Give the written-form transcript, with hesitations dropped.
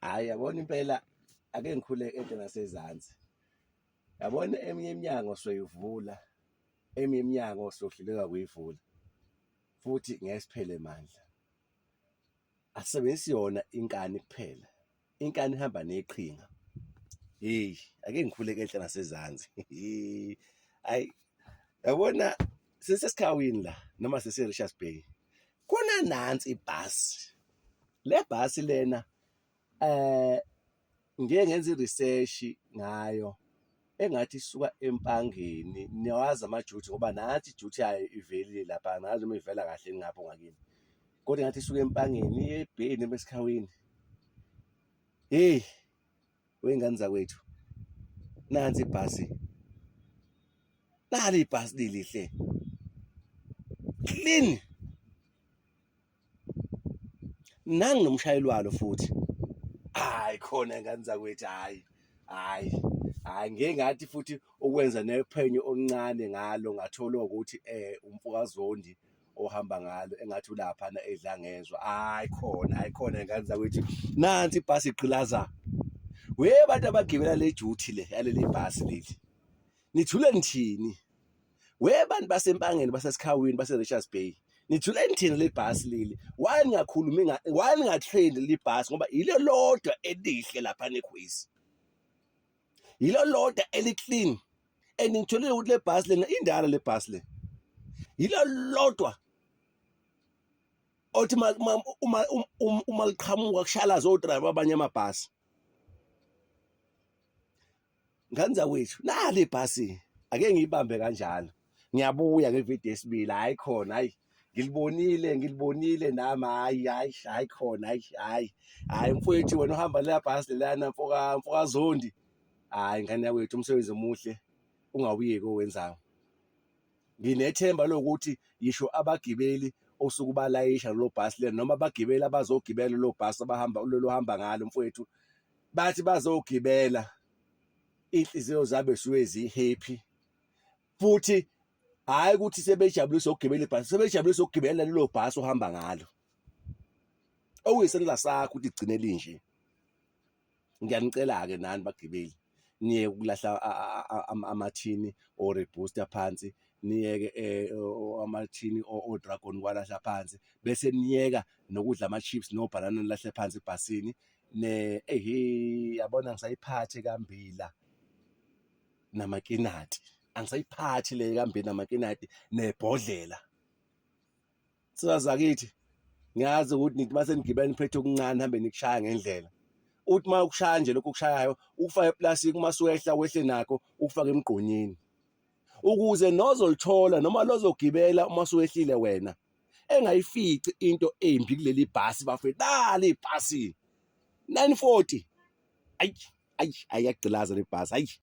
Hhayi, yabona impela ake ngikhuleke into nasezansi. Yabona eminye iminyango soyivula, eminye iminyango sohluleka kuyivula futhi ngesiphele mandla. Asisebenzisi yona inkani kuphela, inkani ihamba neqhinga. Hheyi, ake ngikhuleke enhle nasezansi. Hhayi, yabona sisesikhawini la noma sise-Richards Bay, khona nansi ibhasi. Le bhasi lena ngike ngenza i-research ngayo engathi isuka Empangeni. Niyawazi ama-Juthi ngoba nathi i-Juthi yayo ivelile lapha, angazi noma ivela kahle ngapho ngakini, kodwa engathi isuka Empangeni iye eBheni noma Esikhawini. Hheyi, wey'ngane zakwethu, nansi ibhasi, nali ibhasi lilihle, clean, nanginomshayeli walo futhi. Hhayi khona y'ngane zakwethu, hhayi ngeke ngathi futhi ukwenza nephenyo oluncane ngalo ngathola ukuthi umfokazondi ohamba ngalo engathi ulaphana edla ngezwa. Hhayi khona y'ngane zakwethu, nansi ibhasi igqilaza. Bantu abagibela le Juthi le yaleli bhasi leli, nithule nithini? Bantu basempangeni, basesikhawini, base-Richards Bay, nithule nithini le bhasi leli? Why ningakhulumi why ningatrend le bhasi ngoba yilo lodwa elihle lapha eGwezi, yilo lodwa eli-clean. And ngitholile ukuthi le bhasi lena indala, le bhasi le yilo lodwa othi uma liqhamuka kushalaza o-driver abanye amabhasi. Ngane zakwethu, nali ibhasi, ake ngiyibambe kanjalo. Ngiyabuya ngevidiyo esibili. Hhayi khona, hhayi ngilibonile nami. Hhayi khona, hhayi mfowethu, wena uhamba leya bhasi lelana mfokazondi. Hhayi ngane yakwethu, umsebenzi omuhle, ungawuyeki owenzayo. Nginethemba lokuthi yisho abagibeli osuke balayisha lo bhasi lena noma abagibeli abazogibela lo bhasi ohamba ngalo mfowethu, bathi bazogibela iy'nhliziyo zabo zisuke zi-happy futhi hhayi ukuthi sebejabulisa ukugibela ibhasi, sebejabulisa ukugibela lelo bhasi ohamba ngalo. Okuyisandla sakho ukuthi igcine linje. Ngiyanicela-ke nani bagibeli, niyeke ukulahla amathini o-rebooster phansi, niyeke amathini o-dragon kwalahla phansi, bese niyeka nokudla ama-chips nobhanana nilahle phansi ebhasini. Yabona ngisayiphathi kambila namakinati, angisayiphathi le kambili namakinati nebhodlela. Sazakithi, ngiyazi ukuthi nithi uma senigibela niphethe okuncane nihambe nikushaya ngendlela. Uthi uma ukushaya nje lokhu okushayayo ukufake eplastiki, uma suwehla wehle nakho ukufake emgqonyeni, ukuze nozolithola noma lozogibela uma suwehlile wena engayifici into embi kuleli bhasi. Bafethu, nali ibhasi 940. Ayagqilaza le bhasi, hayi.